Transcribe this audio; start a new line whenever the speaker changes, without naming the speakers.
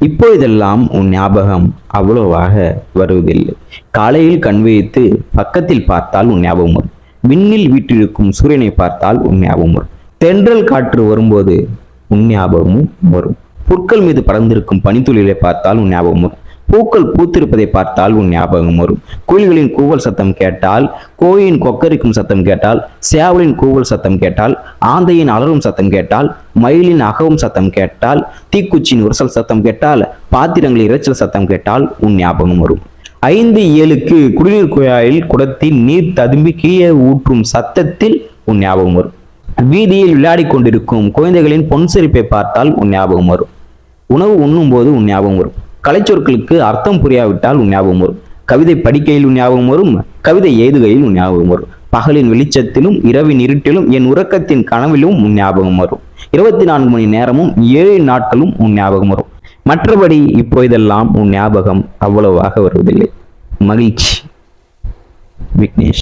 இப்பொழுதெல்லாம் உன் ஞாபகம் அவ்வளவாக வருவதில்லை. காலையில் கண் வைத்து பக்கத்தில் பார்த்தால் உன் ஞாபகம் வரும். விண்ணில் வீற்றிருக்கும் சூரியனை பார்த்தால் உன் ஞாபகம் வரும். தென்றல் காற்று வரும்போது உன் ஞாபகமும் வரும். புற்கள் மீது பறந்திருக்கும் பனித்துளிகளை பார்த்தால் உன் ஞாபகம் வரும். பூக்கள் பூத்திருப்பதை பார்த்தால் உன் ஞாபகம் வரும். குயில்களின் கூவல் சத்தம் கேட்டால், கோழியின் கொக்கரிக்கும் சத்தம் கேட்டால், சேவலின் கூவல் சத்தம் கேட்டால், ஆந்தையின் அலறும் சத்தம் கேட்டால், மயிலின் அகவும் சத்தம் கேட்டால், தீக்குச்சியின் உரசல் சத்தம் கேட்டால், பாத்திரங்களின் இரைச்சல் சத்தம் கேட்டால் உன் ஞாபகம் வரும். 5-7க்கு குடிநீர் குழாயில் குடத்தில் நீர் ததும்பி கீழே ஊற்றும் சத்தத்தில் உன் ஞாபகம் வரும். வீதியில் விளையாடி கொண்டிருக்கும் குழந்தைகளின் பொன் சிரிப்பை பார்த்தால் உன் ஞாபகம் வரும். உணவு உண்ணும் போது உன் ஞாபகம் வரும். கலைச்சொற்களுக்கு அர்த்தம் புரியாவிட்டால் உன் ஞாபகம் வரும். கவிதை படிக்கையில் உன் ஞாபகம் வரும். கவிதை எழுதுகையில் உன் ஞாபகம் வரும். பகலின் வெளிச்சத்திலும் இரவின் இருட்டிலும் என் உறக்கத்தின் கனவிலும் உன் ஞாபகம் வரும். 24 மணி நேரமும் 7 நாட்களும் உன் ஞாபகம் வரும். மற்றபடி இப்போதெல்லாம் உன் ஞாபகம் அவ்வளவாக வருவதில்லை. மகிழ்ச்சி. விக்னேஷ்.